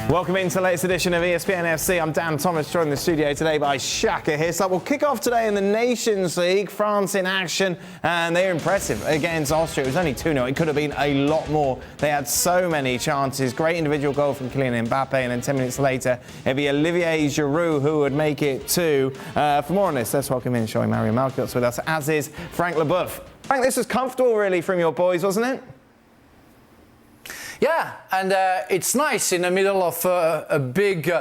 Welcome into the latest edition of ESPNFC. I'm Dan Thomas, joined in the studio today by Shaka Hislop. We'll kick off today in the Nations League. France in action, and they're impressive against Austria. It was only 2-0. It could have been a lot more. They had so many chances. Great individual goal from Kylian Mbappe, and then 10 minutes later, it'd be Olivier Giroud who would make it 2. For more on this, let's welcome in showing Mario Malkiot's with us, as is Frank Leboeuf. Frank, this was comfortable, really, from your boys, wasn't it? Yeah, and it's nice in the middle of big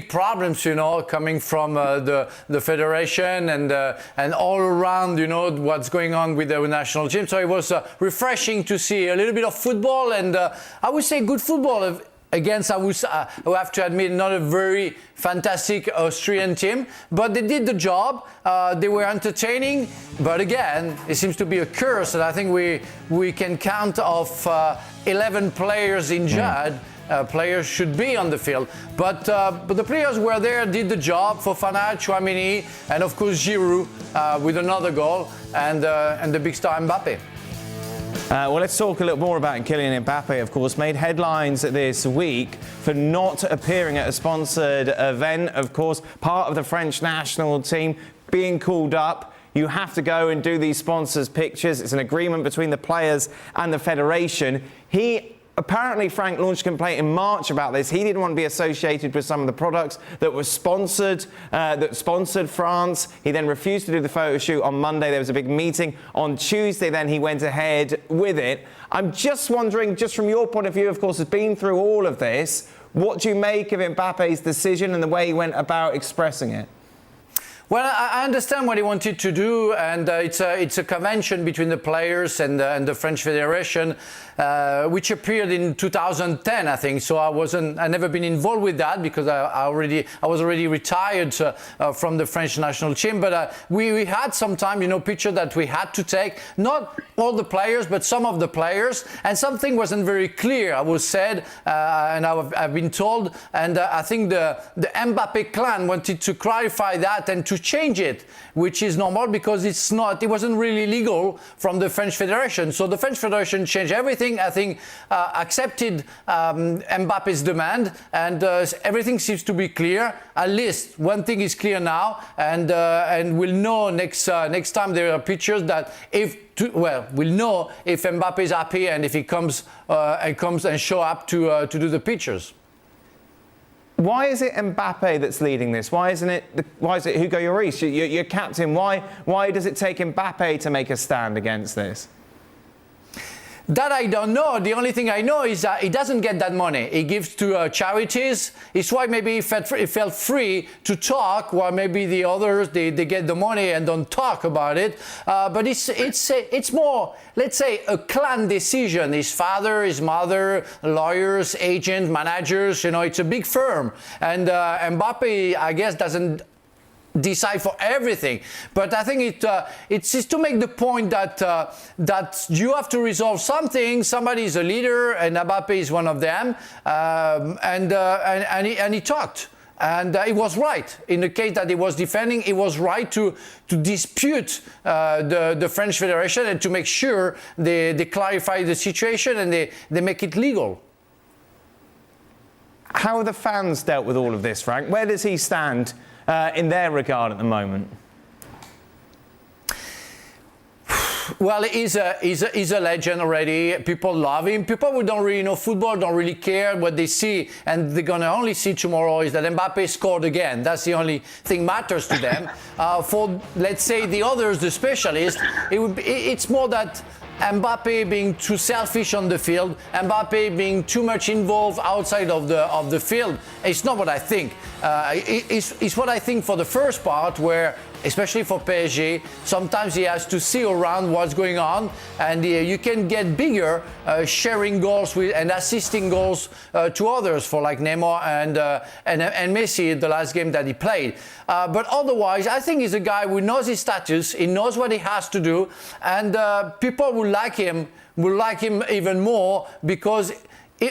problems, you know, coming from the federation and all around, you know, what's going on with the national team. So it was refreshing to see a little bit of football, and I would say good football against, I have to admit, not a very fantastic Austrian team, but they did the job. They were entertaining, but again, it seems to be a curse, and I think we can count of 11 players injured. Players should be on the field, but the players were there, did the job. Fofana, Tchouaméni, and of course Giroud with another goal, and the big star Mbappe. Well, let's talk a little more about Kylian Mbappe, of course. Made headlines this week for not appearing at a sponsored event. Of course, part of the French national team being called up. You have to go and do these sponsors' pictures. It's an agreement between the players and the federation. Apparently, Frank launched a complaint in March about this. He didn't want to be associated with some of the products that were sponsored, that sponsored France. He then refused to do the photo shoot on Monday. There was a big meeting on Tuesday. Then he went ahead with it. I'm just wondering, just from your point of view, of course, has been through all of this, what do you make of Mbappe's decision and the way he went about expressing it? Well, I understand what he wanted to do, and it's a convention between the players and the French Federation, which appeared in 2010, I think. So I never been involved with that because I was already retired from the French national team. But we had some time, you know, picture that we had to take, not all the players, but some of the players, and something wasn't very clear. I was said, and I've been told, and I think the Mbappe clan wanted to clarify that and to change it, which is normal because it wasn't really legal from the French Federation. So the French Federation changed everything, I think, accepted Mbappe's demand, and everything seems to be clear. At least one thing is clear now, and we'll know next time there are pictures that we'll know if Mbappe is happy and if he comes and show up to do the pictures. Why is it Mbappe that's leading this? Why isn't it Hugo Lloris, your captain? Why does it take Mbappe to make a stand against this? That I don't know. The only thing I know is that he doesn't get that money. He gives to charities. It's why maybe he felt free to talk, while maybe the others, they get the money and don't talk about it. But it's more, let's say, a clan decision. His father, his mother, lawyers, agents, managers, you know, it's a big firm. And Mbappe, I guess, doesn't decide for everything, but I think it's to make the point that you have to resolve something. Somebody is a leader, and Mbappe is one of them, and he talked, and he was right in the case that he was defending. He was right to dispute the French Federation and to make sure they clarify the situation and they make it legal. How have the fans dealt with all of this, Frank? Where does he stand in their regard at the moment? Well, he's a legend already. People love him. People who don't really know football don't really care what they see, and they're gonna only see tomorrow is that Mbappe scored again. That's the only thing matters to them. For, let's say, the others, the specialists, it's more that Mbappe being too selfish on the field, Mbappe being too much involved outside of the field. It's not what I think. It's what I think for the first part, where, especially for PSG, sometimes he has to see around what's going on, and you can get bigger sharing goals with and assisting goals to others, for like Neymar and Messi, the last game that he played. But otherwise, I think he's a guy who knows his status, he knows what he has to do, and people will like him even more because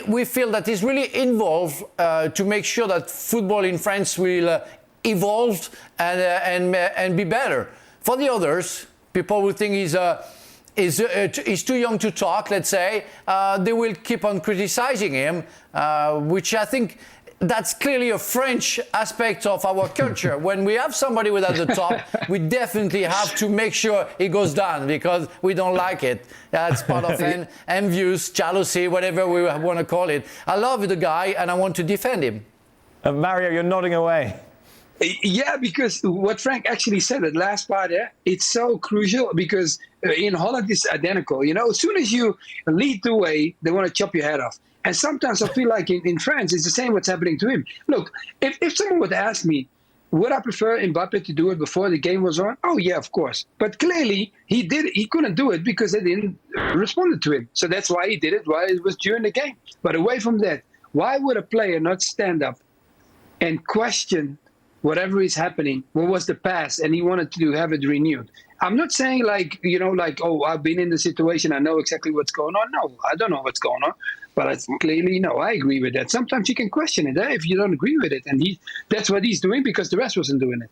we feel that he's really involved to make sure that football in France will evolve and be better. For the others, people will think he's is too young to talk, let's say, they will keep on criticizing him, which I think that's clearly a French aspect of our culture. When we have somebody without the top, we definitely have to make sure he goes down because we don't like it. It's part of envious, jealousy, whatever we want to call it. I love the guy and I want to defend him. Mario, you're nodding away. Yeah, because what Frank actually said, that last part, it's so crucial because in Holland it's identical. You know, as soon as you lead the way, they want to chop your head off. And sometimes I feel like in France, it's the same what's happening to him. Look, if someone would ask me, would I prefer Mbappe to do it before the game was on? Oh, yeah, of course. But clearly, he couldn't do it because they didn't respond to him. So that's why he did it while it was during the game. But away from that, why would a player not stand up and question whatever is happening? What was the past? And he wanted to have it renewed. I'm not saying oh, I've been in the situation, I know exactly what's going on. No, I don't know what's going on. But I clearly, I agree with that. Sometimes you can question it if you don't agree with it. And that's what he's doing because the rest wasn't doing it.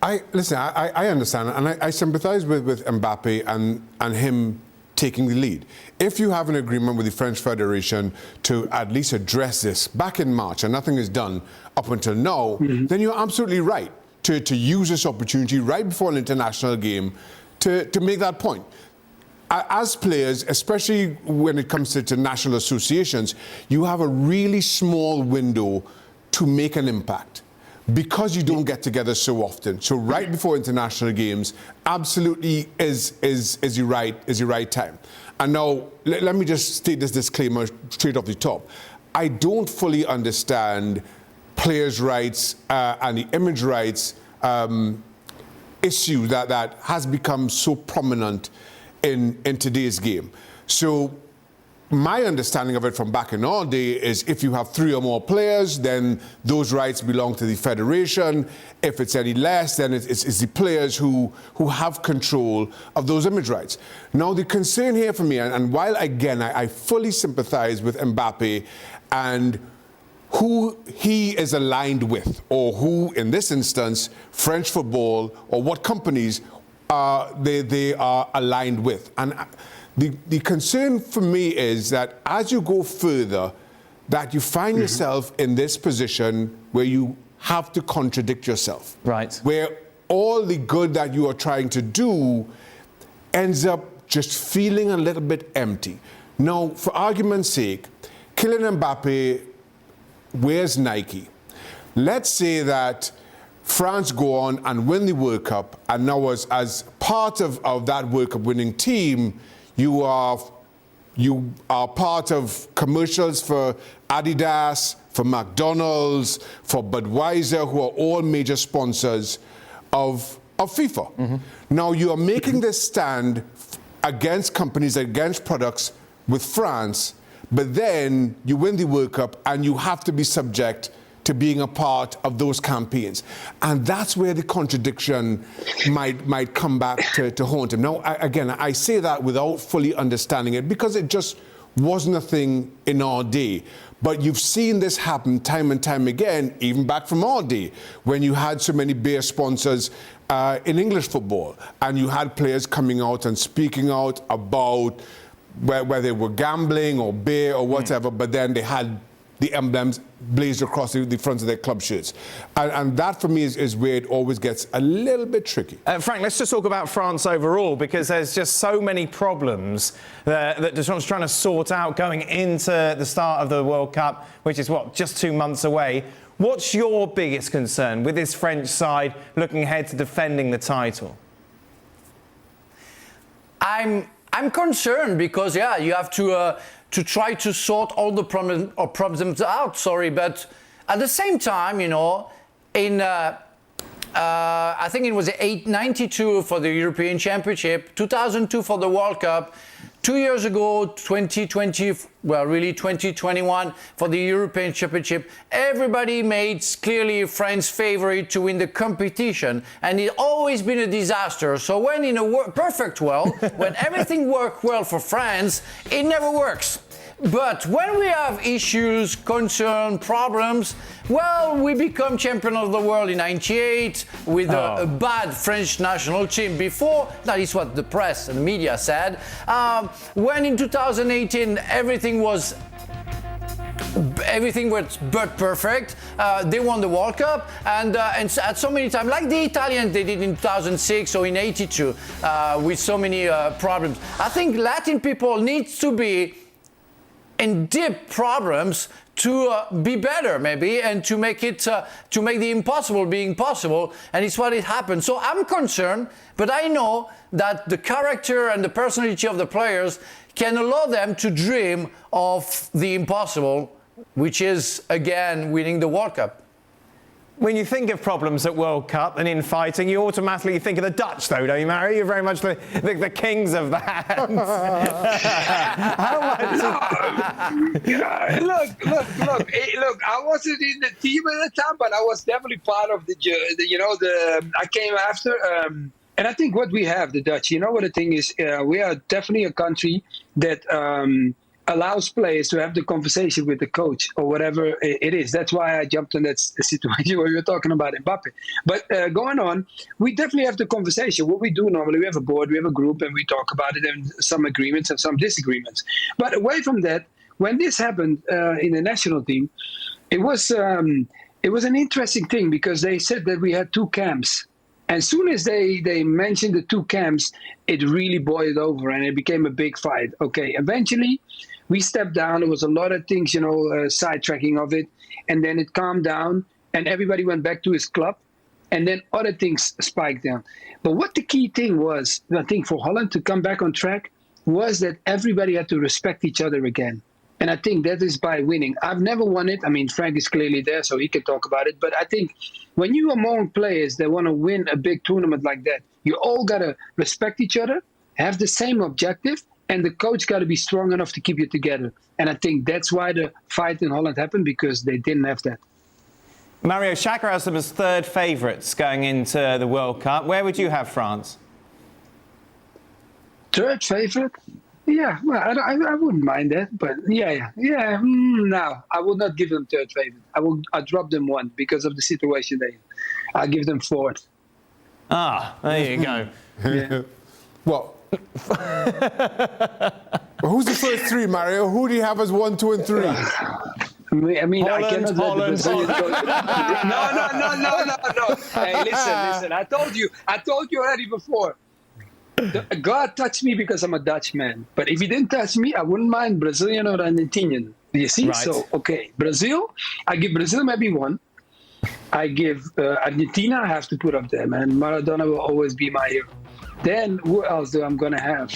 I understand. And I sympathize with Mbappe and him taking the lead. If you have an agreement with the French Federation to at least address this back in March and nothing is done up until now, then you're absolutely right to use this opportunity right before an international game to make that point. As players, especially when it comes to national associations, you have a really small window to make an impact because you don't get together so often. So right before international games absolutely is the right time. And now let me just state this disclaimer straight off the top. I don't fully understand players' rights and the image rights issue that has become so prominent in today's game. So my understanding of it from back in our day is if you have 3 or more players, then those rights belong to the federation. If it's any less, then it's the players who have control of those image rights. Now the concern here for me, and while again I fully sympathize with Mbappe and who he is aligned with, or who in this instance French football or what companies they are aligned with. And the concern for me is that as you go further, that you find yourself in this position where you have to contradict yourself. Right. Where all the good that you are trying to do ends up just feeling a little bit empty. Now, for argument's sake, Kylian Mbappe wears Nike. Let's say that France go on and win the World Cup, and now as part of that World Cup winning team, you are part of commercials for Adidas, for McDonald's, for Budweiser, who are all major sponsors of FIFA. Now you are making this stand against companies, against products with France, but then you win the World Cup and you have to be subject to being a part of those campaigns. And that's where the contradiction might come back to haunt him. Now, again, I say that without fully understanding it because it just wasn't a thing in our day. But you've seen this happen time and time again, even back from our day, when you had so many beer sponsors in English football, and you had players coming out and speaking out about where they were gambling or beer or whatever, but then they had the emblems blazed across the front of their club shirts. And that, for me, is where it always gets a little bit tricky. Frank, let's just talk about France overall, because there's just so many problems that Deschamps is trying to sort out going into the start of the World Cup, which is, just 2 months away. What's your biggest concern with this French side looking ahead to defending the title? I'm concerned because, you have to try to sort all the problems out, but at the same time, I think it was 1992 for the European Championship, 2002 for the World Cup, 2 years ago, 2020, really 2021 for the European Championship. Everybody made clearly France favorite to win the competition, and it's always been a disaster. So when in a perfect world, when everything worked well for France, it never works. But when we have issues, concern, problems, well, we become champion of the world in '98 with a bad French national team before. That is what the press and the media said. When in 2018 everything was but perfect. They won the World Cup, and at so many times, like the Italians they did in 2006 or in '82, with so many problems. I think Latin people needs to be in deep problems to be better, maybe, and to make the impossible being possible, and it's what it happened. So I'm concerned, but I know that the character and the personality of the players can allow them to dream of the impossible, which is, again, winning the World Cup. When you think of problems at World Cup and in fighting, you automatically think of the Dutch, though, don't you, Mario? You're very much the kings of that. How much? Look. I wasn't in the team at the time, but I was definitely part of I came after. And I think what we have, the Dutch, you know what the thing is, we are definitely a country that allows players to have the conversation with the coach or whatever it is. That's why I jumped on that situation where we were talking about Mbappe. But going on, we definitely have the conversation. What we do normally, we have a board, we have a group, and we talk about it, and some agreements and some disagreements. But away from that, when this happened in the national team, it was an interesting thing because they said that we had two camps. As soon as they mentioned the two camps, it really boiled over and it became a big fight. Okay, eventually we stepped down. There was a lot of things, sidetracking of it. And then it calmed down and everybody went back to his club. And then other things spiked down. But what the key thing was, I think, for Holland to come back on track was that everybody had to respect each other again. And I think that is by winning. I've never won it. I mean, Frank is clearly there, so he can talk about it. But I think when you among players that want to win a big tournament like that, you all got to respect each other, have the same objective, and the coach got to be strong enough to keep you together. And I think that's why the fight in Holland happened, because they didn't have that. Mario, Xhaka has them as third favourites going into the World Cup. Where would you have France? Third favourite? Yeah, well, I wouldn't mind that, but yeah. No, I would not give them third favorite. I'll drop them one because of the situation they. I'll give them fourth. Ah, there you go. Yeah. Well, who's the first three, Mario? Who do you have as 1, 2, and 3? I mean, Holland, I cannot let the Brazilians go. No. Hey, listen. I told you already before. God touched me because I'm a Dutchman. But if he didn't touch me, I wouldn't mind Brazilian or Argentinian. You see? Right. So, okay. Brazil, I give Brazil maybe one. I give Argentina, I have to put up there, man. Maradona will always be my hero. Then who else do I'm going to have?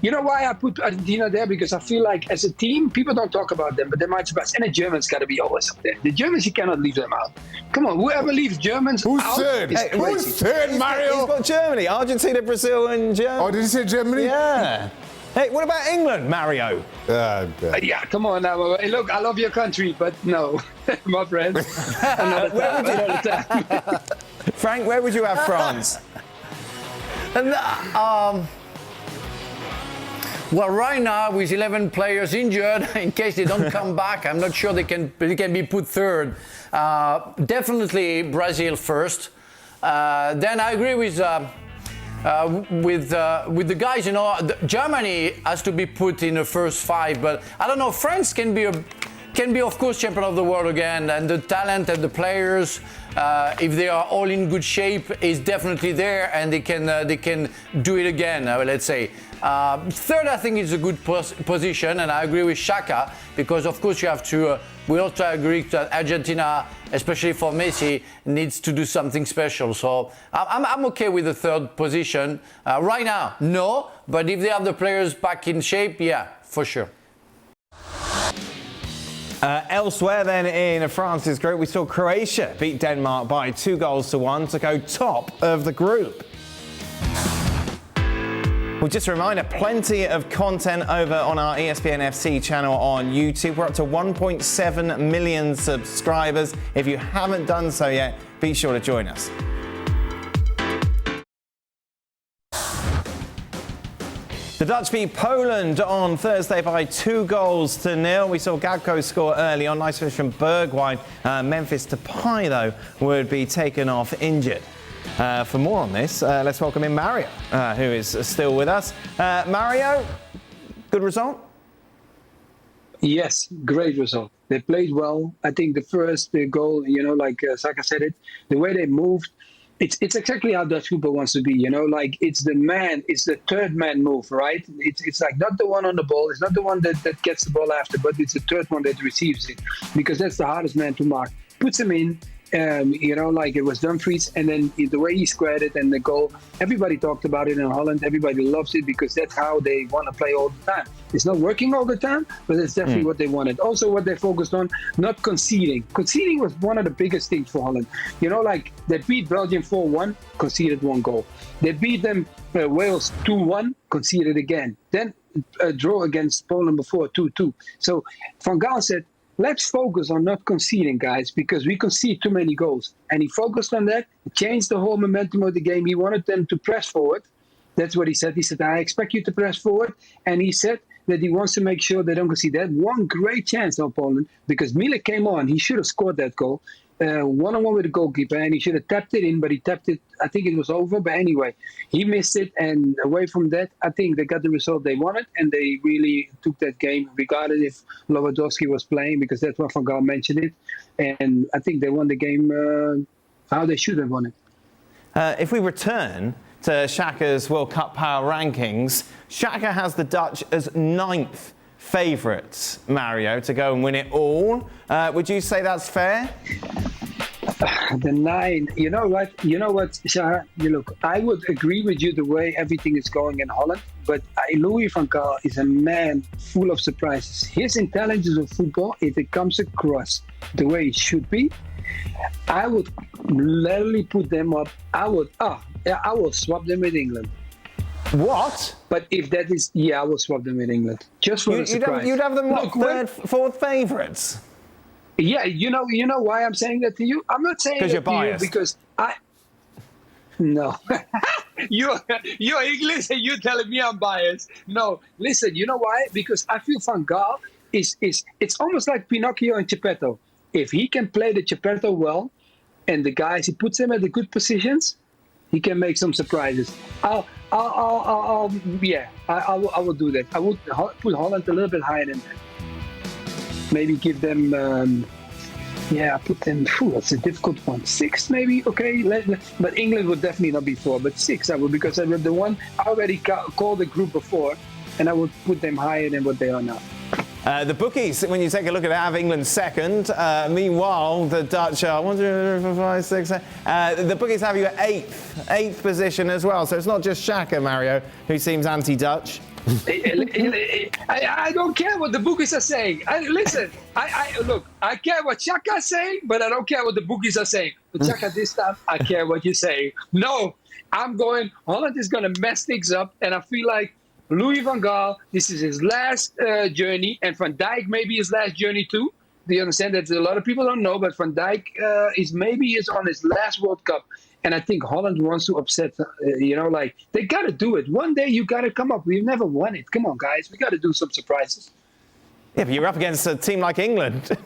You know why I put Argentina there? Because I feel like as a team, people don't talk about them, but they're my best. And the Germans got to be always up there. The Germans, you cannot leave them out. Come on, whoever leaves Germans Who's out third? is Hey, crazy. who's third, Mario? He's got Germany, Argentina, Brazil and Germany. Oh, did you say Germany? Yeah. Hey, what about England, Mario? Yeah, come on now. Hey, look, I love your country, but no, my friend. Another time. Frank, where would you have France? And, well, right now with 11 players injured, in case they don't come back, I'm not sure they can be put third. Definitely Brazil first. Then I agree with the guys. Germany has to be put in the first 5, but I don't know. France can be of course champion of the world again, and the talent and the players, if they are all in good shape, is definitely there, and they can do it again. Let's say third, I think is a good position, and I agree with Xhaka because of course you have to. We also agree that Argentina, especially for Messi, needs to do something special. So I'm okay with the third position right now. No, but if they have the players back in shape, yeah, for sure. Elsewhere then in France's group, we saw Croatia beat Denmark by 2-1 to go top of the group. Well, just a reminder, plenty of content over on our ESPNFC channel on YouTube. We're up to 1.7 million subscribers. If you haven't done so yet, be sure to join us. The Dutch beat Poland on Thursday by 2-0. We saw Gakpo score early on. Nice finish from Bergwijn. Memphis Depay, though, would be taken off injured. For more on this, let's welcome in Mario, who is still with us. Mario, good result? Yes, great result. They played well. I think the first goal, like Saka said it, the way they moved, it's exactly how Dutch football wants to be, like it's the third man move, right? It's like not the one on the ball, it's not the one that gets the ball after, but it's the third one that receives it, because that's the hardest man to mark. Puts him in, like it was Dumfries, and then the way he squared it and the goal, everybody talked about it in Holland, everybody loves it because that's how they want to play all the time. It's not working all the time, but it's definitely what they wanted. Also what they focused on, not conceding. Conceding was one of the biggest things for Holland. Like they beat Belgium 4-1, conceded 1 goal. They beat them Wales 2-1, conceded again. Then a draw against Poland before 2-2. So Van Gaal said, let's focus on not conceding, guys, because we concede too many goals. And he focused on that, changed the whole momentum of the game. He wanted them to press forward. That's what he said. He said, I expect you to press forward. And he said that he wants to make sure they don't concede. That one great chance on Poland, because Milik came on. He should have scored that goal. One-on-one with the goalkeeper, and he should have tapped it in, but he tapped it. I think it was over, but anyway, he missed it. And away from that, I think they got the result they wanted, and they really took that game, regardless if Lewandowski was playing, because that's what Van Gaal mentioned it. And I think they won the game how they should have won it. If we return to Xhaka's World Cup power rankings, Xhaka has the Dutch as 9th favourites, Mario, to go and win it all. Would you say that's fair? The 9, you know what, Shah, look, I would agree with you the way everything is going in Holland, but Louis van Gaal is a man full of surprises. His intelligence of football, if it comes across the way it should be, I would literally put them up. I will swap them with England. What? But if that is, I will swap them with England. Just for the surprise. You'd have them what, third, fourth favourites? Yeah, you know why I'm saying that to you? I'm not saying that you're biased. To you because No. You're English and you're telling me I'm biased. No, listen, you know why? Because I feel Van Gaal it's almost like Pinocchio and Geppetto. If he can play the Geppetto well, and the guys, he puts them at the good positions, he can make some surprises. I will do that. I would put Holland a little bit higher than that. Maybe give them, put them, that's a difficult one. 6 maybe, okay. But England would definitely not be 4, but 6 I would, because I read the one, I already called the group before, and I would put them higher than what they are now. The bookies, when you take a look at it, have England second. Meanwhile, the Dutch are 1, 2, 3, 4, 5, 6, 7. The bookies have you at eighth position as well. So it's not just Xhaka, Mario, who seems anti-Dutch. I don't care what the bookies are saying. Look, I care what Xhaka is saying, but I don't care what the bookies are saying. But Xhaka, this time, I care what you're saying. No, Holland is going to mess things up, and I feel like Louis van Gaal, this is his last journey, and Van Dijk maybe his last journey too. Do you understand that? A lot of people don't know, but Van Dijk is on his last World Cup. And I think Holland wants to upset, they got to do it. One day you got to come up. We've never won it. Come on, guys. We got to do some surprises. Yeah, but you're up against a team like England. We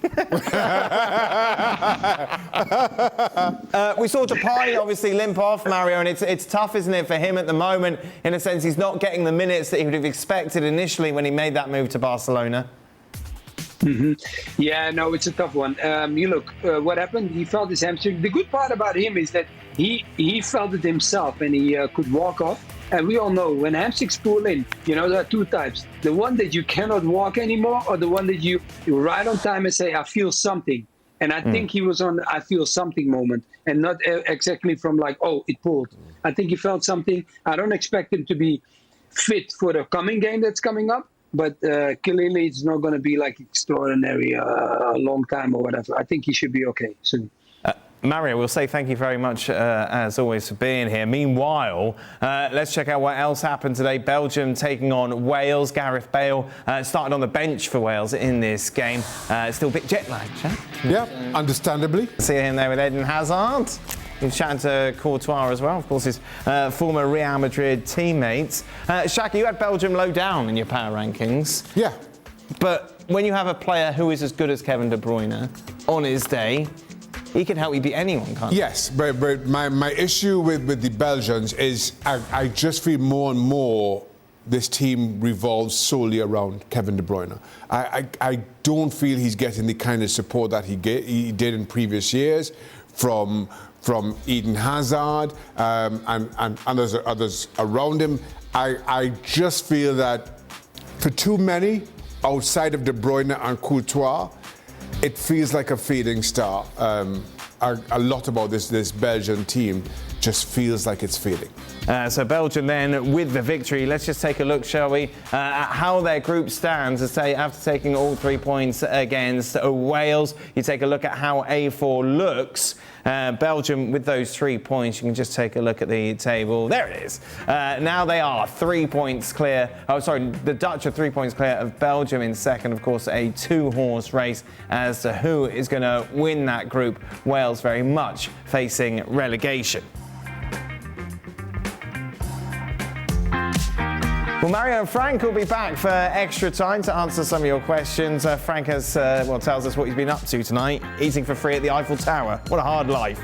saw Depay obviously limp off, Mario, and it's tough, isn't it, for him at the moment? In a sense, he's not getting the minutes that he would have expected initially when he made that move to Barcelona. Mm-hmm. Yeah, no, it's a tough one. What happened? He felt his hamstring. The good part about him is that he felt it himself, and he could walk off. And we all know when hamstrings pull in, there are 2 types. The one that you cannot walk anymore, or the one that you right on time and say, I feel something. And I think he was on the I feel something moment, and not exactly from like, oh, it pulled. I think he felt something. I don't expect him to be fit for the coming game that's coming up. But clearly it's not going to be like extraordinary a long time or whatever. I think he should be okay soon. Mario, we'll say thank you very much, as always, for being here. Meanwhile, let's check out what else happened today. Belgium taking on Wales. Gareth Bale started on the bench for Wales in this game. Still a bit jet-lagged, huh? Yeah, understandably. See him there with Eden Hazard. You've chatted to Courtois as well, of course, his former Real Madrid teammates. Shaka, you had Belgium low down in your power rankings. Yeah. But when you have a player who is as good as Kevin De Bruyne on his day, he can help you beat anyone, can't he? Yes, but my issue with the Belgians is I just feel more and more this team revolves solely around Kevin De Bruyne. I don't feel he's getting the kind of support that he did in previous years from Eden Hazard and others around him. I just feel that for too many outside of De Bruyne and Courtois, it feels like a fading star. A lot about this Belgian team just feels like it's fading. So Belgium then with the victory. Let's just take a look, shall we, at how their group stands. After taking all 3 points against Wales, you take a look at how A4 looks. Belgium with those 3 points, you can just take a look at the table. There it is. Now they are 3 points clear. Oh, sorry, the Dutch are 3 points clear of Belgium in second. Of course, a two-horse race as to who is going to win that group. Wales very much facing relegation. Well, Mario and Frank will be back for extra time to answer some of your questions. Frank tells us what he's been up to tonight, eating for free at the Eiffel Tower. What a hard life.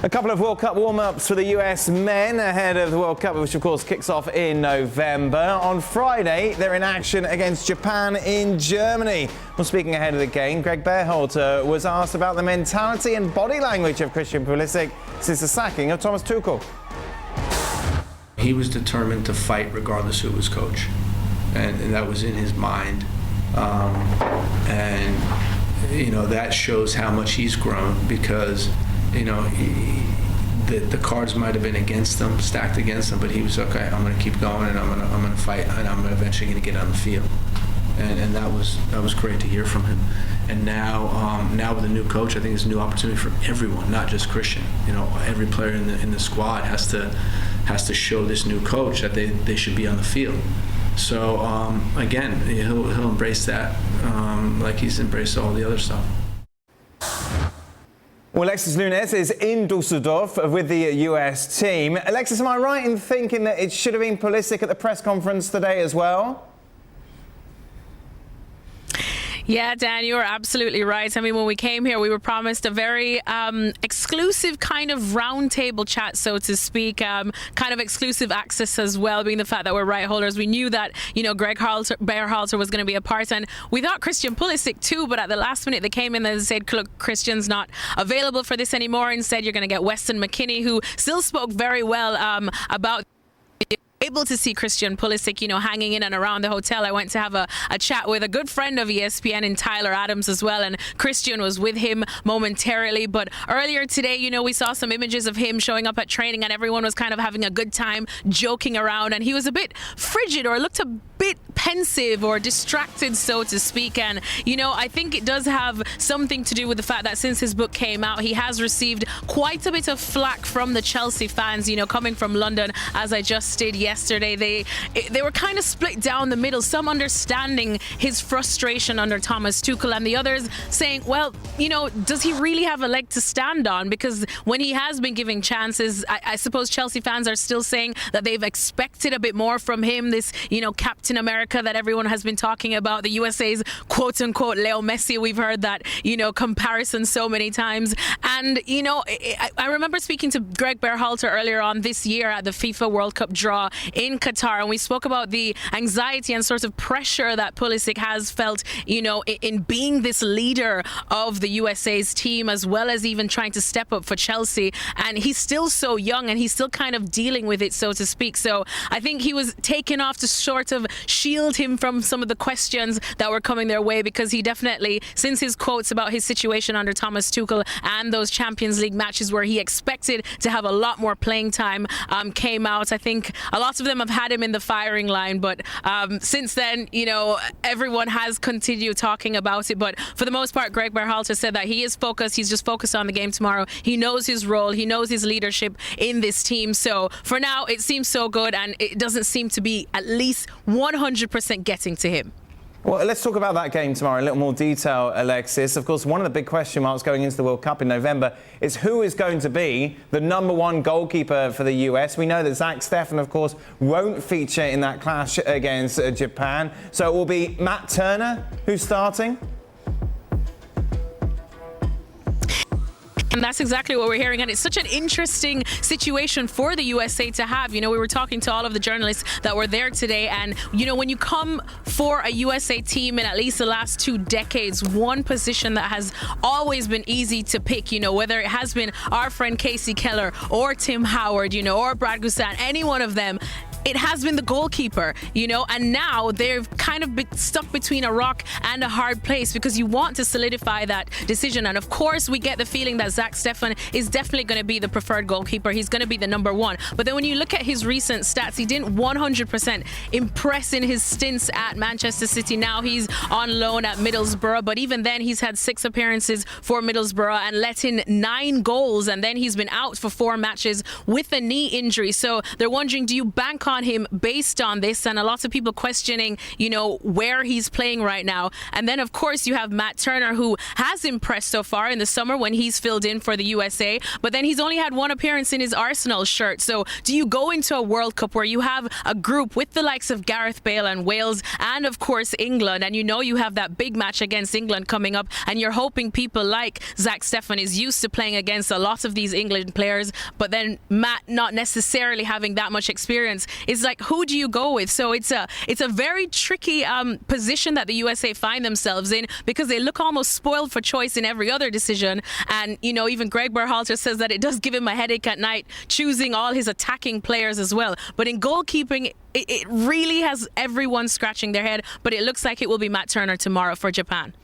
A couple of World Cup warm-ups for the US men ahead of the World Cup, which of course kicks off in November. On Friday, they're in action against Japan in Germany. Well, speaking ahead of the game, Greg Berhalter was asked about the mentality and body language of Christian Pulisic since the sacking of Thomas Tuchel. He was determined to fight regardless who was coach, and that was in his mind. And that shows how much he's grown because the cards might have been against him, stacked against him, but he was okay. I'm going to keep going, and I'm going to fight, and I'm eventually going to get on the field. And that was great to hear from him. And now with a new coach, I think it's a new opportunity for everyone, not just Christian. Every player in the squad has to show this new coach that they should be on the field. So again, he'll embrace that like he's embraced all the other stuff. Well, Alexis Nunes is in Dusseldorf with the US team. Alexis, am I right in thinking that it should have been Pulisic at the press conference today as well? Yeah, Dan, you are absolutely right. I mean, when we came here, we were promised a very exclusive kind of roundtable chat, so to speak, kind of exclusive access as well, being the fact that we're right holders. We knew that, Greg Berhalter was going to be a part, and we thought Christian Pulisic too, but at the last minute they came in and said, look, Christian's not available for this anymore. Instead, you're going to get Weston McKennie, who still spoke very well about able to see Christian Pulisic, hanging in and around the hotel. I went to have a chat with a good friend of ESPN in Tyler Adams as well, and Christian was with him momentarily. But earlier today, we saw some images of him showing up at training, and everyone was kind of having a good time, joking around, and he was a bit frigid or looked a bit pensive or distracted, so to speak. And I think it does have something to do with the fact that since his book came out, he has received quite a bit of flack from the Chelsea fans, coming from London, as I just did yesterday. They were kind of split down the middle, some understanding his frustration under Thomas Tuchel, and the others saying, well, does he really have a leg to stand on? Because when he has been giving chances, I suppose Chelsea fans are still saying that they've expected a bit more from him, this Captain America that everyone has been talking about, the USA's quote-unquote Leo Messi. We've heard that comparison so many times. And I remember speaking to Greg Berhalter earlier on this year at the FIFA World Cup draw in Qatar, and we spoke about the anxiety and sort of pressure that Pulisic has felt, in being this leader of the USA's team, as well as even trying to step up for Chelsea. And he's still so young, and he's still kind of dealing with it, so to speak. So I think he was taken off to sort of shield him from some of the questions that were coming their way, because he definitely, since his quotes about his situation under Thomas Tuchel and those Champions League matches where he expected to have a lot more playing time, came out. I think a lot of them have had him in the firing line, but since then, everyone has continued talking about it. But for the most part, Greg Berhalter said that he is focused. He's just focused on the game tomorrow. He knows his role. He knows his leadership in this team. So for now, it seems so good, and it doesn't seem to be at least 100% getting to him. Well, let's talk about that game tomorrow in a little more detail, Alexis. Of course, one of the big question marks going into the World Cup in November is who is going to be the #1 goalkeeper for the US. We know that Zach Steffen, of course, won't feature in that clash against Japan. So it will be Matt Turner who's starting. And that's exactly what we're hearing. And it's such an interesting situation for the USA to have. You know, we were talking to all of the journalists that were there today. And, you know, when you come for a USA team in at least the last 2 decades, one position that has always been easy to pick, you know, whether it has been our friend Casey Keller or Tim Howard, you know, or Brad Gustin, any one of them, it has been the goalkeeper, you know, and now they've kind of been stuck between a rock and a hard place because you want to solidify that decision. And of course, we get the feeling that Zach Steffen is definitely going to be the preferred goalkeeper. He's going to be the #1. But then when you look at his recent stats, he didn't 100% impress in his stints at Manchester City. Now he's on loan at Middlesbrough, but even then he's had 6 appearances for Middlesbrough and let in 9 goals. And then he's been out for 4 matches with a knee injury. So they're wondering, do you bank on him based on this? And a lot of people questioning, you know, where he's playing right now. And then of course you have Matt Turner, who has impressed so far in the summer when he's filled in for the USA, but then he's only had 1 appearance in his Arsenal shirt. So do you go into a World Cup where you have a group with the likes of Gareth Bale and Wales and of course England, and you know you have that big match against England coming up, and you're hoping people like Zach Steffen is used to playing against a lot of these England players, but then Matt not necessarily having that much experience? It's like, who do you go with? So it's a very tricky position that the USA find themselves in, because they look almost spoiled for choice in every other decision. And, you know, even Greg Berhalter says that it does give him a headache at night choosing all his attacking players as well. But in goalkeeping, it really has everyone scratching their head. But it looks like it will be Matt Turner tomorrow for Japan.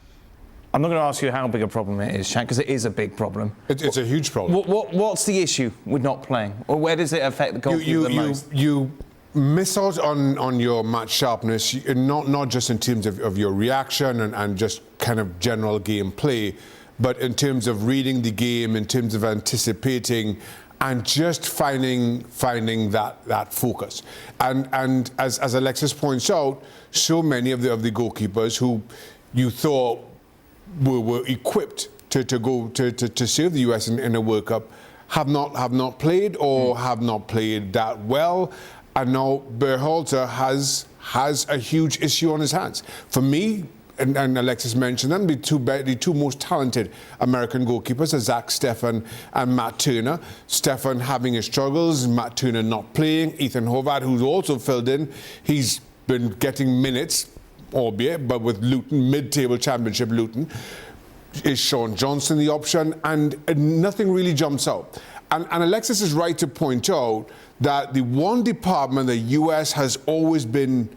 I'm not going to ask you how big a problem it is, Shaq, because it is a big problem. It's a huge problem. What's the issue with not playing? Or where does it affect the goalkeeper the most? You miss out on your match sharpness, not just in terms of your reaction and just kind of general game play, but in terms of reading the game, in terms of anticipating, and just finding that focus. And as Alexis points out, so many of the goalkeepers who you thought were equipped to serve the US in a World Cup have not played or have not played that well. And now Berhalter has a huge issue on his hands. For me, and Alexis mentioned them, the two most talented American goalkeepers are Zach Steffen and Matt Turner. Steffen having his struggles, Matt Turner not playing. Ethan Horvath, who's also filled in, he's been getting minutes, albeit, but with Luton, mid-table championship Luton. Is Sean Johnson the option? And nothing really jumps out. And Alexis is right to point out that the one department the US has always been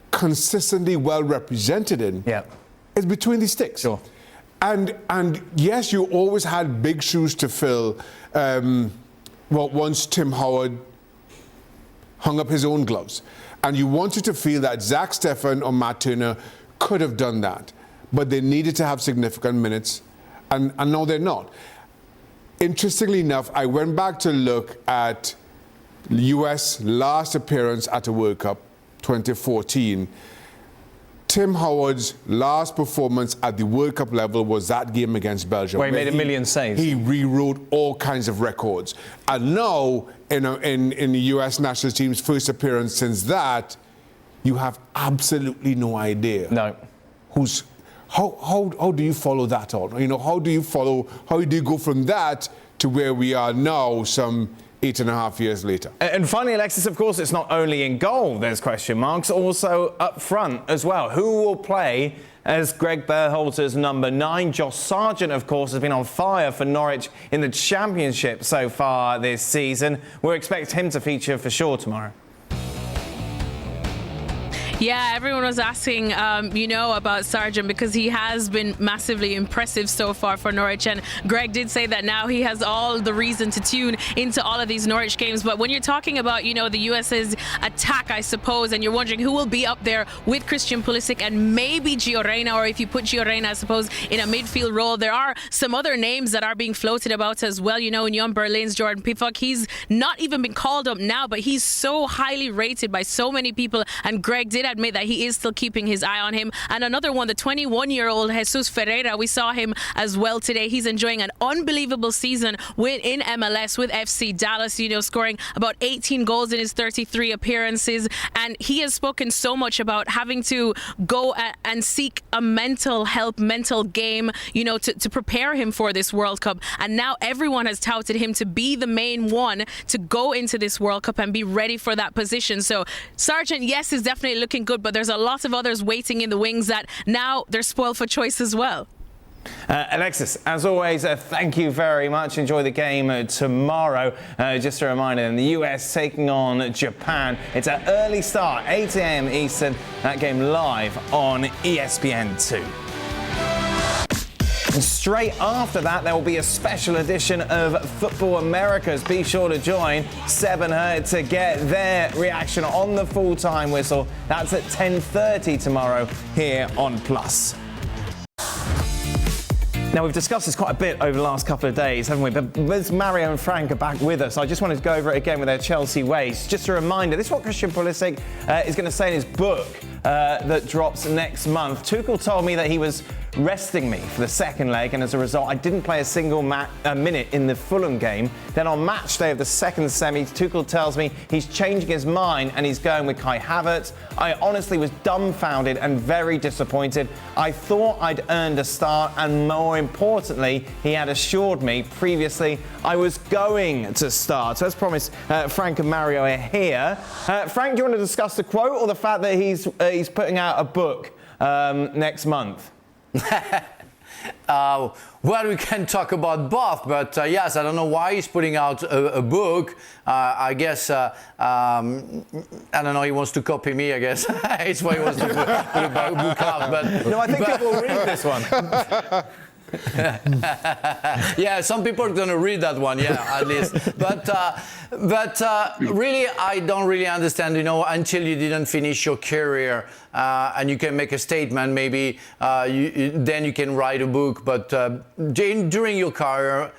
consistently well represented in is between the sticks. Sure. And yes, you always had big shoes to fill. Once Tim Howard hung up his own gloves. And you wanted to feel that Zach Steffen or Matt Turner could have done that. But they needed to have significant minutes. And now they're not. Interestingly enough, I went back to look at US last appearance at a World Cup, 2014. Tim Howard's last performance at the World Cup level was that game against Belgium, where he made a million saves. He rewrote all kinds of records. And now, in the US national team's first appearance since that, you have absolutely no idea. No. How do you follow that on? You know, how do you go from that to where we are now, some 8.5 years later? And finally, Alexis, of course, it's not only in goal there's question marks, also up front as well. Who will play as Greg Berhalter's #9? Josh Sargent, of course, has been on fire for Norwich in the Championship so far this season. We'll expect him to feature for sure tomorrow. Yeah, everyone was asking, you know, about Sargent because he has been massively impressive so far for Norwich. And Greg did say that now he has all the reason to tune into all of these Norwich games. But when you're talking about, you know, the US's attack, I suppose, and you're wondering who will be up there with Christian Pulisic and maybe Gio Reyna, or if you put Gio Reyna, I suppose, in a midfield role, there are some other names that are being floated about as well. You know, Union Berlin's Jordan Pifok, he's not even been called up now, but he's so highly rated by so many people. And Greg did admit that he is still keeping his eye on him. And another one, the 21-year-old Jesus Ferreira, we saw him as well today. He's enjoying an unbelievable season in MLS with FC Dallas, scoring about 18 goals in his 33 appearances. And he has spoken so much about having to go and seek a mental game, to prepare him for this World Cup. And now everyone has touted him to be the main one to go into this World Cup and be ready for that position. So Sargent, yes, is definitely looking good, but there's a lot of others waiting in the wings that now they're spoiled for choice as well. Alexis, as always, thank you very much. Enjoy the game tomorrow. Just a reminder, the US taking on Japan. It's an early start, 8 a.m. Eastern. That game live on ESPN2. And straight after that, there will be a special edition of Football Americas. Be sure to join Seb and her to get their reaction on the full-time whistle. That's at 10:30 tomorrow here on Plus. Now, we've discussed this quite a bit over the last couple of days, haven't we? But as Mario and Frank are back with us, I just wanted to go over it again with their Chelsea ways. Just a reminder, this is what Christian Pulisic is going to say in his book that drops next month. Tuchel told me that he was resting me for the second leg, and as a result, I didn't play a single minute in the Fulham game. Then on match day of the second semi, Tuchel tells me he's changing his mind and he's going with Kai Havertz. I honestly was dumbfounded and very disappointed. I thought I'd earned a start, and more importantly, he had assured me previously I was going to start. So as promised, Frank and Mario are here. Frank, do you want to discuss the quote or the fact that he's putting out a book next month? Well, we can talk about both, but yes, I don't know why he's putting out a book. I guess, I don't know, he wants to copy me, I guess. It's why he wants to put a book out. But, no, I think people will read this one. Yeah, some people are going to read that one, yeah, at least. But really, I don't really understand, until you didn't finish your career and you can make a statement, maybe then you can write a book. But during your career,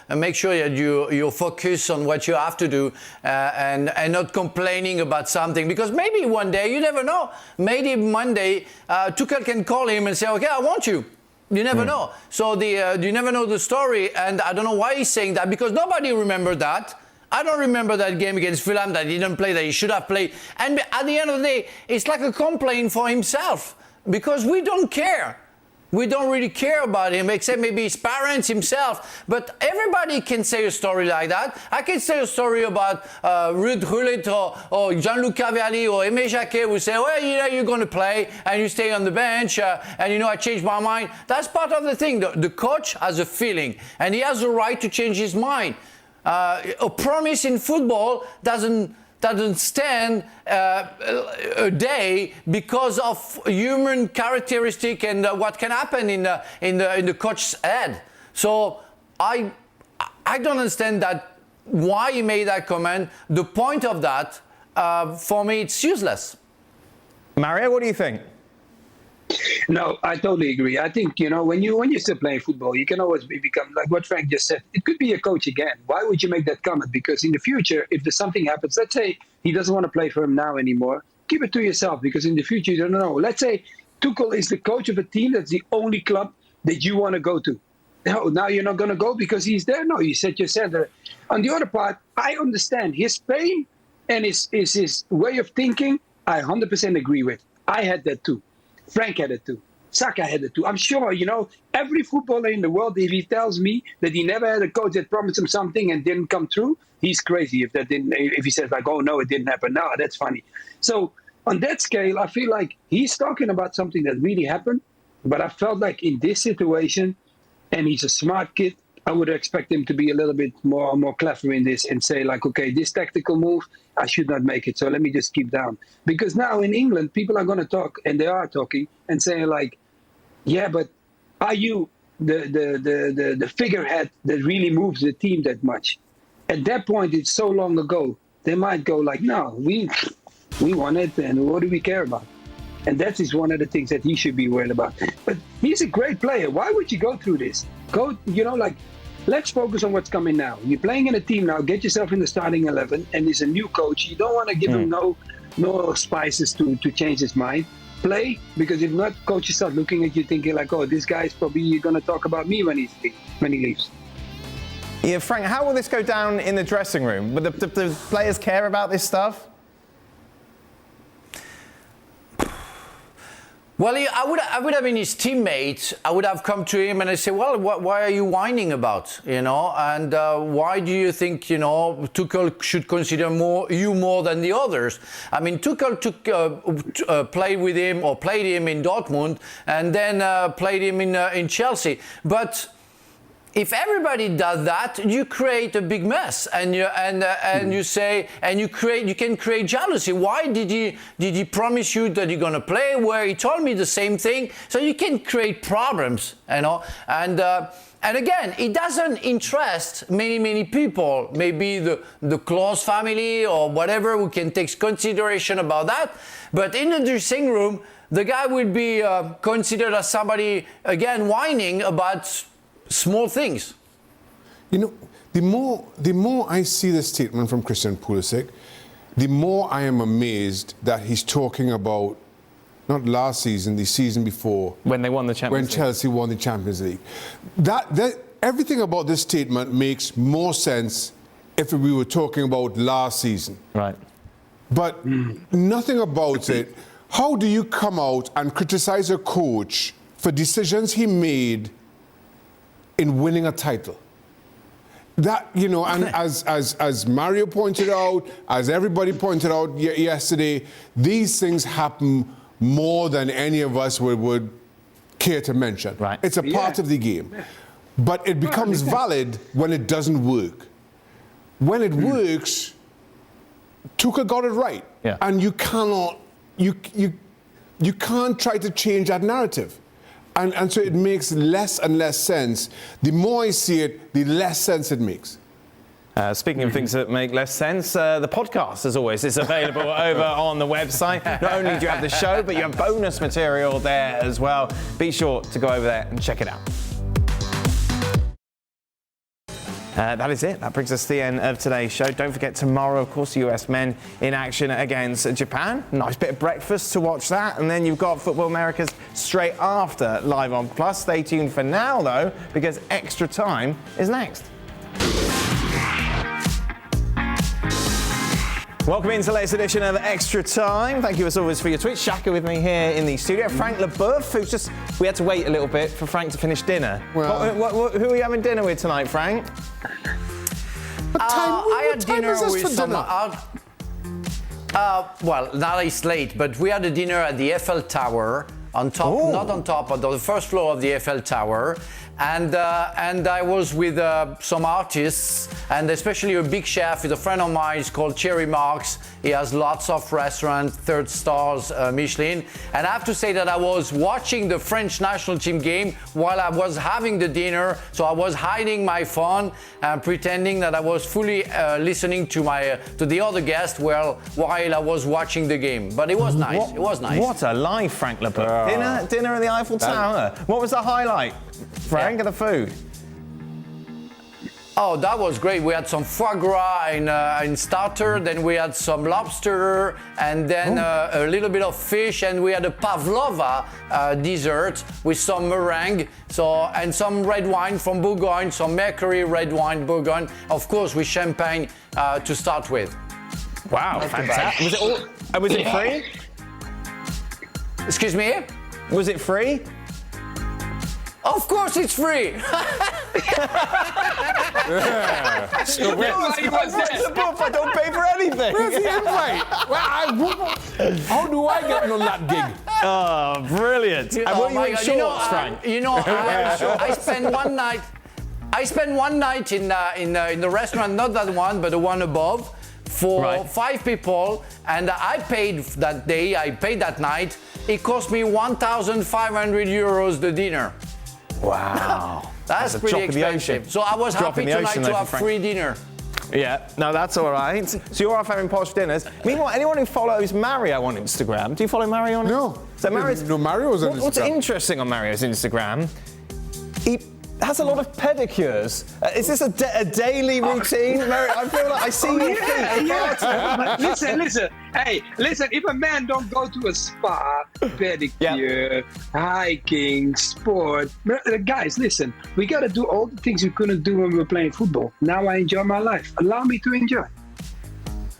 make sure that you focus on what you have to do and not complaining about something. Because maybe one day, you never know, maybe Monday, Tuchel can call him and say, okay, I want you. You never know. So you never know the story, and I don't know why he's saying that, because nobody remembered that. I don't remember that game against Fulham that he didn't play, that he should have played. And at the end of the day, it's like a complaint for himself, because we don't care. We don't really care about him, except maybe his parents, himself. But everybody can say a story like that. I can say a story about Ruud Gullit or Gianluca Vialli or Aimé Jacquet who say, well, you're going to play and you stay on the bench and I changed my mind. That's part of the thing. The coach has a feeling and he has a right to change his mind. A promise in football doesn't stand a day because of human characteristic and what can happen in the coach's head. So I don't understand that why he made that comment. The point of that, for me, it's useless. Mario, what do you think? No, I totally agree. I think, when you're still playing football, you can always become, like what Frank just said, it could be a coach again. Why would you make that comment? Because in the future, if there's something happens, let's say he doesn't want to play for him now anymore, keep it to yourself, because in the future, you don't know. Let's say Tuchel is the coach of a team that's the only club that you want to go to. No, now you're not going to go because he's there. No, you set your center. On the other part, I understand his pain and his way of thinking, I 100% agree with. I had that too. Frank had it too. Saka had it too. I'm sure, every footballer in the world, if he tells me that he never had a coach that promised him something and didn't come through, he's crazy. If he says like, oh no, it didn't happen. No, that's funny. So on that scale, I feel like he's talking about something that really happened. But I felt like in this situation, and he's a smart kid, I would expect him to be a little bit more clever in this and say like, okay, this tactical move, I should not make it. So let me just keep down. Because now in England, people are going to talk, and they are talking and saying like, yeah, but are you the figurehead that really moves the team that much? At that point, it's so long ago. They might go like, no, we won it, and what do we care about? And that is one of the things that he should be worried about. But he's a great player. Why would you go through this? Let's focus on what's coming now. You're playing in a team now. Get yourself in the starting 11, and there's a new coach. You don't want to give him no no spices to change his mind. Play, because if not, coaches start looking at you thinking like, oh, this guy's probably going to talk about me when he leaves. Yeah, Frank, how will this go down in the dressing room? Will the players care about this stuff? Well, I would have been his teammate. I would have come to him and I say, well, why are you whining about, And why do you think, Tuchel should consider you more than the others? I mean, Tuchel played him in Dortmund and then played him in Chelsea. But if everybody does that, you create a big mess, and you can create jealousy. Why did he promise you that you're gonna play where he told me the same thing? So you can create problems, And again, it doesn't interest many people. Maybe the close family or whatever who can take consideration about that. But in the dressing room, the guy will be considered as somebody again whining about small things. The more I see the statement from Christian Pulisic, the more I am amazed that he's talking about not last season, the season before, when they won the Champions League. When Chelsea won the Champions League. That everything about this statement makes more sense if we were talking about last season. Right. But nothing about it. How do you come out and criticize a coach for decisions he made in winning a title? That, and as Mario pointed out, as everybody pointed out yesterday, these things happen more than any of us would care to mention. Right. It's a part of the game. But it becomes valid when it doesn't work. When it works, Tuchel got it right. Yeah. And you cannot, you can't try to change that narrative. And so it makes less and less sense. The more I see it, the less sense it makes. Speaking of things that make less sense, the podcast, as always, is available over on the website. Not only do you have the show, but you have bonus material there as well. Be sure to go over there and check it out. That is it. That brings us to the end of today's show. Don't forget, tomorrow, of course, the US men in action against Japan. Nice bit of breakfast to watch that. And then you've got Football Americas straight after Live on Plus. Stay tuned for now, though, because Extra Time is next. Welcome into the latest edition of Extra Time. Thank you as always for your tweets. Shaka with me here in the studio. Frank Leboeuf, we had to wait a little bit for Frank to finish dinner. Well, who are you having dinner with tonight, Frank? I had dinner with some. Well, now it's late, but we had a dinner at the Eiffel Tower, on top, not on top, but on the first floor of the Eiffel Tower. And I was with some artists, and especially a big chef is a friend of mine. He's called Cherry Marks. He has lots of restaurants, 3rd stars, Michelin. And I have to say that I was watching the French national team game while I was having the dinner. So I was hiding my phone and pretending that I was fully listening to the other guest while I was watching the game. But it was nice. It was nice. What a life, Frank Leboeuf. Dinner at the Eiffel Tower. What was the highlight, Frank, of the food? Oh, that was great. We had some foie gras in starter, then we had some lobster, and then a little bit of fish, and we had a pavlova dessert with some meringue, and some red wine from Bourgogne, some Mercury red wine Bourgogne, of course with champagne to start with. Wow, fantastic. Was it free? Excuse me? Was it free? Of course it's free. I don't pay for anything. Where's the invite? How do I get on that gig? Oh, brilliant. And what are you in shorts, Frank? I spent one night. I spent one night in the restaurant, not that one, but the one above, for 5 people, and I paid that day. I paid that night. It cost me 1,500 euros the dinner. Wow. That's pretty expensive. So I was happy tonight to have free dinner. Yeah, no, that's all right. So you're off having posh dinners. Meanwhile, anyone who follows Mario on Instagram, do you follow Mario on Instagram? No. So Mario's on Instagram. What's interesting on Mario's Instagram, has a lot of pedicures. Is this a daily routine? Mary, I feel like I see your feet. But listen. Hey, listen. If a man don't go to a spa, pedicure, hiking, sport, guys, listen. We gotta do all the things we couldn't do when we were playing football. Now I enjoy my life. Allow me to enjoy.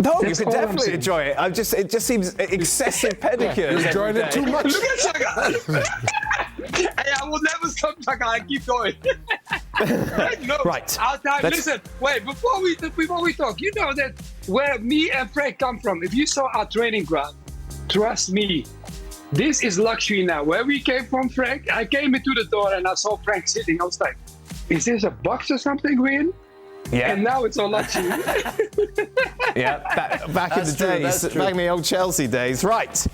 No, That's you can all I'm definitely saying. enjoy it. It just seems excessive pedicures. You're enjoying it too much. Look at Chaka. Hey, I will never stop, Chaka. I keep going. No, Right. Our time. Let's- Listen, wait. Before we talk, you know that where me and Frank come from. If you saw our training ground, trust me, this is luxury now. Where we came from, Frank, I came into the door and I saw Frank sitting. I was like, is this a box or something, Green? Yeah. And now it's all luxury. Yeah, back in the days, back in the old Chelsea days. Right,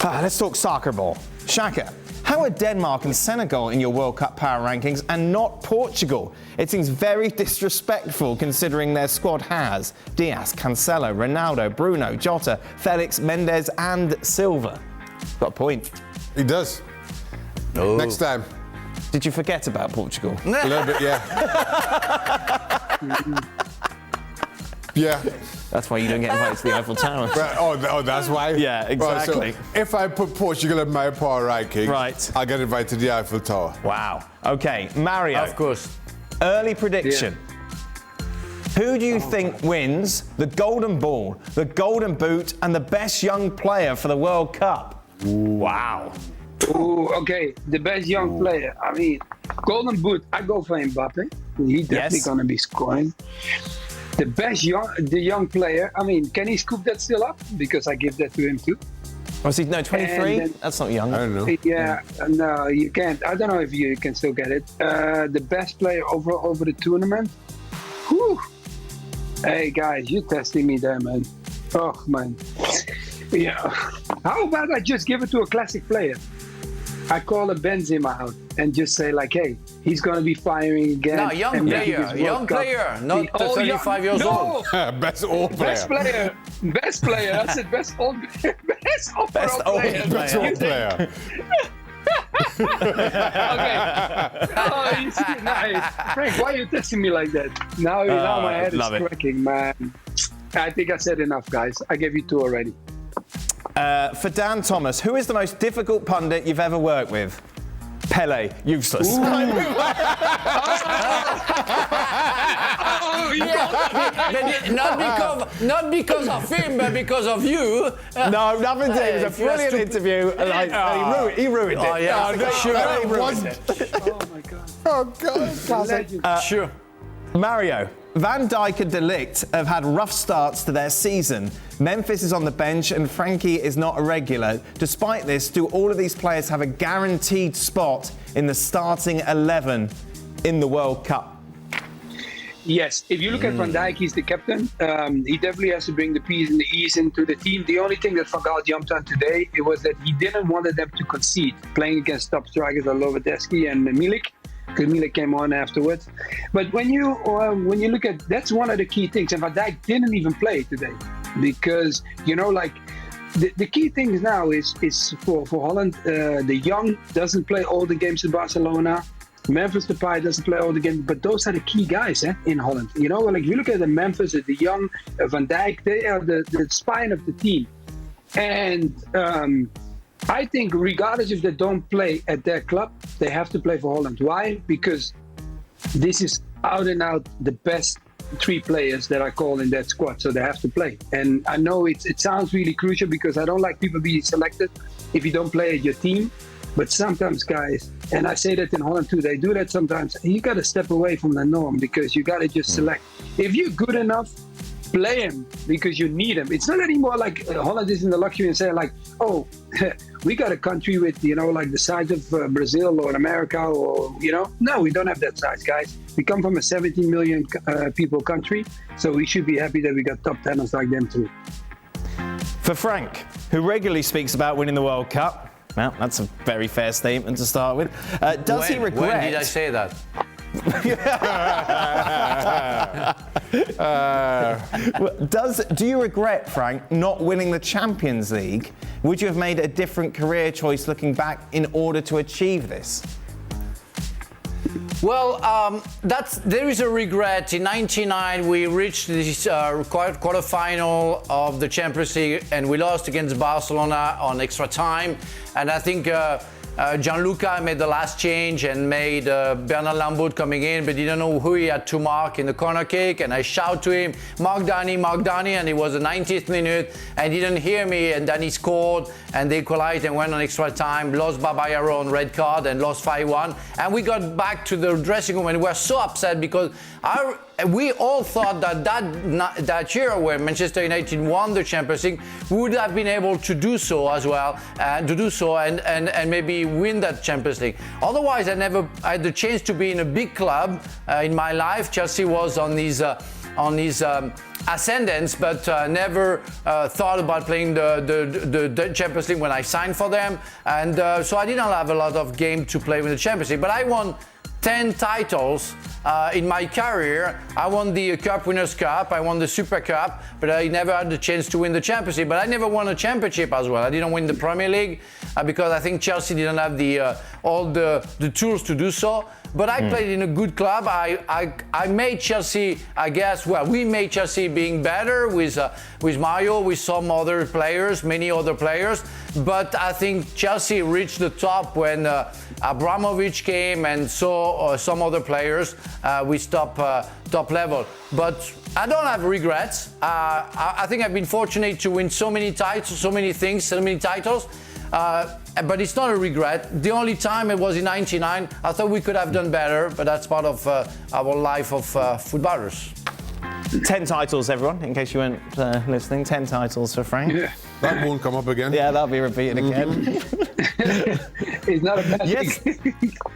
let's talk soccer ball. Shaka, how are Denmark and Senegal in your World Cup power rankings and not Portugal? It seems very disrespectful considering their squad has Diaz, Cancelo, Ronaldo, Bruno, Jota, Felix, Mendes and Silva. Got a point. He does. No. Next time. Did you forget about Portugal? A little bit, yeah. Yeah. That's why you don't get invited to the Eiffel Tower. But, oh, that's why? Yeah, exactly. So if I put Portugal in my power ranking, Right. I'll get invited to the Eiffel Tower. Wow. Okay, Mario. Of course. Early prediction. Who do you think wins the Golden Ball, the Golden Boot, and the best young player for the World Cup? Wow. Ooh, okay, the best young player. I mean, Golden Boot, I go for Mbappe. He's definitely Yes. going to be scoring. The best young player, I mean, can he scoop that still up? Because I give that to him too. Was he, no, 23? And then- That's not young. I don't know. Yeah, no, you can't. I don't know if you can still get it. The best player over the tournament. Whew. Hey guys, you're testing me there, man. Oh man. Yeah. How about I just give it to a classic player? I call a Benzema out and just say like, hey, he's gonna be firing again. No, young and making player, his World young Cup. player, not Oh, 35 years no, old. Best old player. Best player. Best player. I said best old player. Best overall old player. Best old player. Okay. Oh, he's nice. Frank, why are you testing me like that? Now my head is love it. cracking, man. I think I said enough, guys. I gave you 2 already. For Dan Thomas, who is the most difficult pundit you've ever worked with? Pele, useless. Oh, you Not because of him, but because of you. No, nothing to do. It was a If you are brilliant stupid- interview. Like, he ruined it. Oh, yeah, no, sure. he ruined it. Oh my God. Oh, God. Legend. Sure. Mario, Van Dijk and De Ligt have had rough starts to their season. Memphis is on the bench and Frankie is not a regular. Despite this, do all of these players have a guaranteed spot in the starting 11 in the World Cup? Yes, if you look at Van Dijk, he's the captain. He definitely has to bring the P's and the E's into the team. The only thing that Van Gaal jumped on today, it was that he didn't want them to concede, playing against top strikers like Lovedeski and Milik, because Milik came on afterwards. But when you look at, that's one of the key things. And Van Dijk didn't even play today because, the key thing now is for Holland, the young doesn't play all the games in Barcelona. Memphis Depay doesn't play all the games, but those are the key guys in Holland. If you look at the Memphis, the young, Van Dijk, they are the spine of the team. And I think regardless if they don't play at their club, they have to play for Holland. Why? Because this is out and out the best 3 players that I call in that squad, so they have to play. And I know it sounds really crucial because I don't like people being selected if you don't play at your team. But sometimes, guys, and I say that in Holland too, they do that sometimes. You got to step away from the norm because you got to just select. If you're good enough, play him because you need him. It's not anymore like Holland is in the luxury and say like, oh, we got a country with, like the size of Brazil or America or, No, we don't have that size, guys. We come from a 17 million people country, so we should be happy that we got top talents like them too. For Frank, who regularly speaks about winning the World Cup, well, that's a very fair statement to start with. Does he regret? When did I say that? Do you regret, Frank, not winning the Champions League? Would you have made a different career choice looking back in order to achieve this? Well, there is a regret. In '99, we reached this quarterfinal of the Champions League, and we lost against Barcelona on extra time. And I think Gianluca made the last change and made Bernard Lambaud coming in, but didn't know who he had to mark in the corner kick. And I shout to him, Mark Danny, and it was the 90th minute, and he didn't hear me. And then he scored, and they equalized and went on extra time. Lost Babayaro on red card and lost 5-1. And we got back to the dressing room, and we were so upset because we all thought that year when Manchester United won the Champions League, we would have been able to do so as well, and maybe win that Champions League. Otherwise, I never had the chance to be in a big club in my life. Chelsea was on his ascendance, but never thought about playing the Champions League when I signed for them. And so I didn't have a lot of game to play with the Champions League, but I won 10 titles in my career. I won the Cup Winners' Cup, I won the Super Cup, but I never had the chance to win the Champions League. But I never won a championship as well. I didn't win the Premier League because I think Chelsea didn't have all the tools to do so. But I played in a good club. I made Chelsea, I guess, well, we made Chelsea being better with Mario, with some other players, many other players. But I think Chelsea reached the top when Abramovich came and saw some other players with top level. But I don't have regrets. I think I've been fortunate to win so many titles, so many things, so many titles. But it's not a regret. The only time it was in '99. I thought we could have done better, but that's part of our life of footballers. 10 titles, everyone, in case you weren't listening. 10 titles for Frank. Yeah. That won't come up again. Yeah, that'll be repeated again. It's not a bad thing.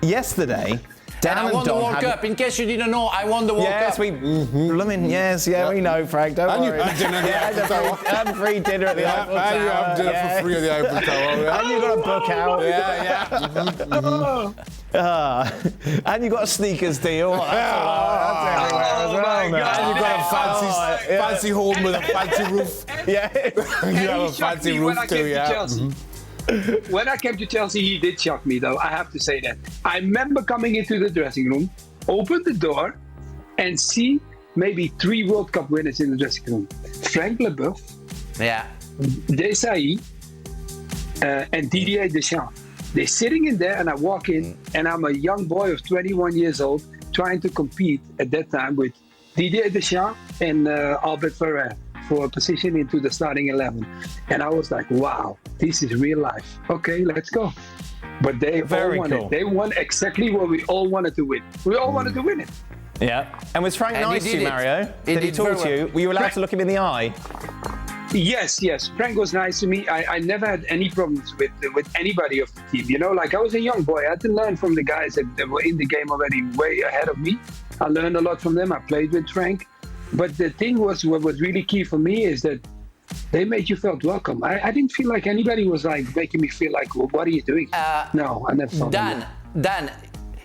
Yesterday, Dan and I won the Don World Cup. In case you didn't know, I won the World Cup. Yes, we know, Frank. Don't worry. You had dinner at the Eiffel Tower. And free dinner at the Eiffel Tower. And you have dinner for free at the Eiffel Tower. Yeah. And you got a book out. And you got a sneakers deal. That's everywhere as well. my God. And you got a fancy home with a fancy roof. Yeah. You have a fancy roof too, yeah. When I came to Chelsea, he did shock me, though. I have to say that. I remember coming into the dressing room, open the door, and see maybe 3 World Cup winners in the dressing room. Frank Leboeuf, Yeah. Desailly, and Didier Deschamps. They're sitting in there, and I walk in, and I'm a young boy of 21 years old, trying to compete at that time with Didier Deschamps and Albert Ferrer for a position into the starting 11. And I was like, wow, this is real life. Okay, let's go. But they all won it. They won exactly what we all wanted to win. We all wanted to win it. Yeah. And was Frank And nice he to you, did it. Mario? He Did he did talk very to you? Were you allowed Frank- to look him in the eye? Yes. Frank was nice to me. I never had any problems with anybody of the team. You know, like I was a young boy. I had to learn from the guys that were in the game already way ahead of me. I learned a lot from them. I played with Frank. But the thing was, what was really key for me is that they made you feel welcome. I didn't feel like anybody was like making me feel like, well, what are you doing? No, I never felt that. Dan,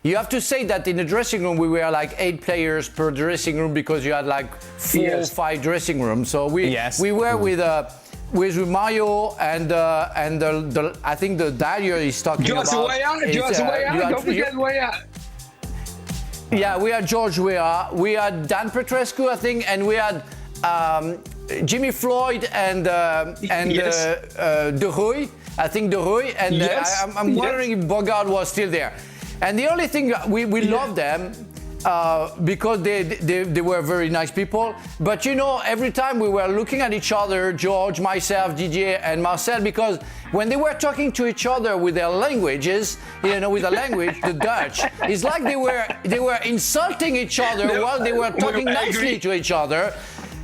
you have to say that in the dressing room we were like 8 players per dressing room because you had like 4 or 5 dressing rooms. So we were with Mario and I think the Daniel is talking about. George Weah, don't forget Weah. Yeah, we had George Weah, we had Dan Petrescu, I think, and we had Jimmy Floyd and De Roy. I think De Roy, and I'm wondering if Bogart was still there. And the only thing we loved them because they were very nice people. But you know, every time we were looking at each other, George, myself, Didier, and Marcel, because when they were talking to each other with their languages, you know, with the language, the Dutch, it's like they were insulting each other while they were talking nicely to each other.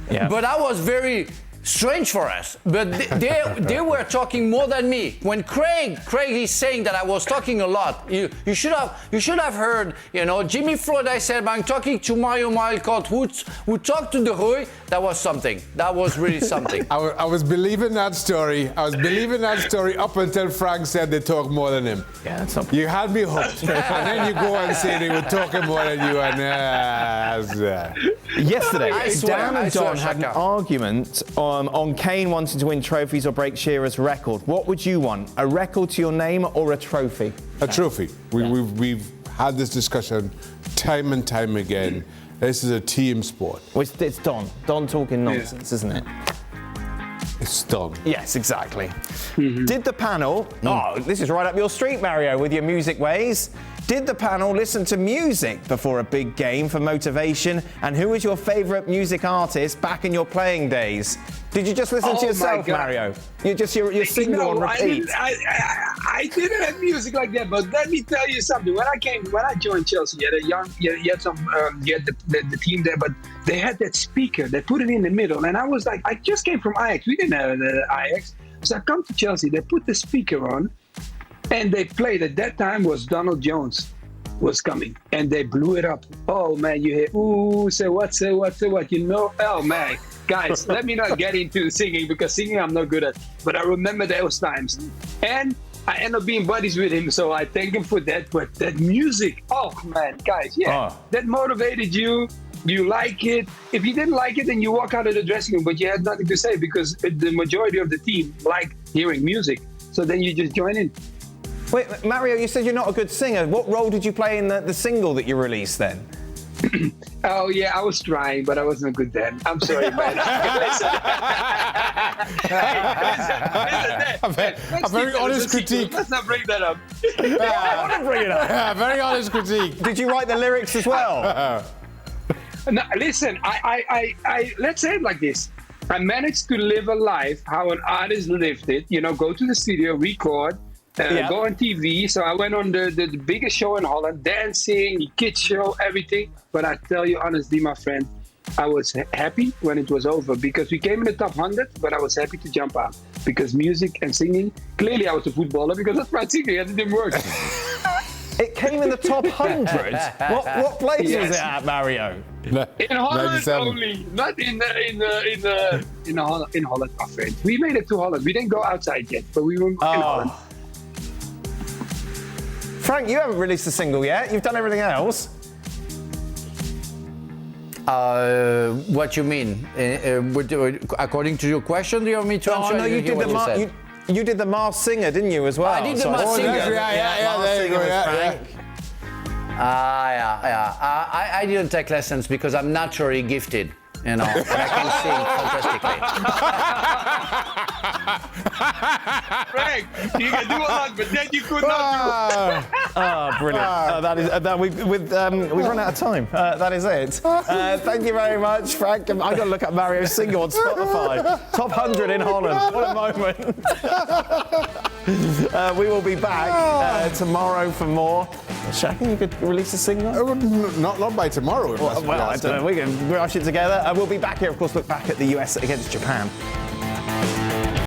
Yeah. But that was very strange for us. But they were talking more than me. When Craig is saying that I was talking a lot, you should have heard, you know, Jimmy Floyd. I said I'm talking to Mario Malcott, who talked to De Roy. That was something. That was really something. I was believing that story. I was believing that story up until Frank said they talk more than him. Yeah, that's not. You had me hooked. And then you go and say they were talking more than you. And Yesterday, Dan I and swear, Don had an Shaka. argument on Kane wanting to win trophies or break Shearer's record. What would you want? A record to your name or a trophy? a trophy. We've had this discussion time and time again. This is a team sport. Well, it's Don. Don talking nonsense, isn't it? It's done. Yes, exactly. Did the panel, this is right up your street, Mario, with your music ways. Did the panel listen to music before a big game for motivation? And who was your favourite music artist back in your playing days? Did you just listen to yourself, Mario? You're single on repeat. I didn't have music like that, but let me tell you something. When I joined Chelsea, you had the team there, but they had that speaker. They put it in the middle, and I was like, I just came from Ajax. We didn't have Ajax, so I come to Chelsea. They put the speaker on, and they played. At that time was Donald Jones was coming, and they blew it up. Oh man, you hear ooh, say what, you know? Oh man. Guys, let me not get into singing because singing I'm not good at. But I remember those times. And I ended up being buddies with him, so I thank him for that. But that music, oh man, guys, that motivated you. You like it. If you didn't like it, then you walk out of the dressing room, but you had nothing to say because the majority of the team like hearing music. So then you just join in. Wait, Mario, you said you're not a good singer. What role did you play in the single that you released then? Oh yeah, I was trying, but I wasn't good then. I'm sorry, man. A very honest critique. Let's not bring that up. I want to bring it up. Very honest critique. Did you write the lyrics as well? No, listen, I let's say it like this. I managed to live a life how an artist lived it. You know, go to the studio, record, go on TV. So I went on the biggest show in Holland, dancing, kids show, everything. But I tell you honestly, my friend, I was happy when it was over because we came in the top 100, but I was happy to jump out because music and singing, clearly I was a footballer because that's my singing and it didn't work. It came in the top 100? What place was it at, Mario? In Holland only, not in Holland, my friend. We made it to Holland. We didn't go outside yet, but we were in Holland. Frank, you haven't released a single yet. You've done everything else. What you mean? According to your question, do you want me to answer? Oh, no, you did the Masked Singer, didn't you, as well? I did the Masked Singer. Yeah, there you go. Yeah. I didn't take lessons because I'm naturally gifted, you know, and I can sing fantastically. Frank, you can do a lot, but then you could not do. Brilliant. We've run out of time. That is it. Thank you very much, Frank. I've got to look at Mario's single on Spotify. Top 100 in Holland. What a moment. We will be back tomorrow for more. Shaq, you could release a single? Not by tomorrow. Well, I don't know. We can rush it together. We'll be back here, of course, look back at the US against Japan.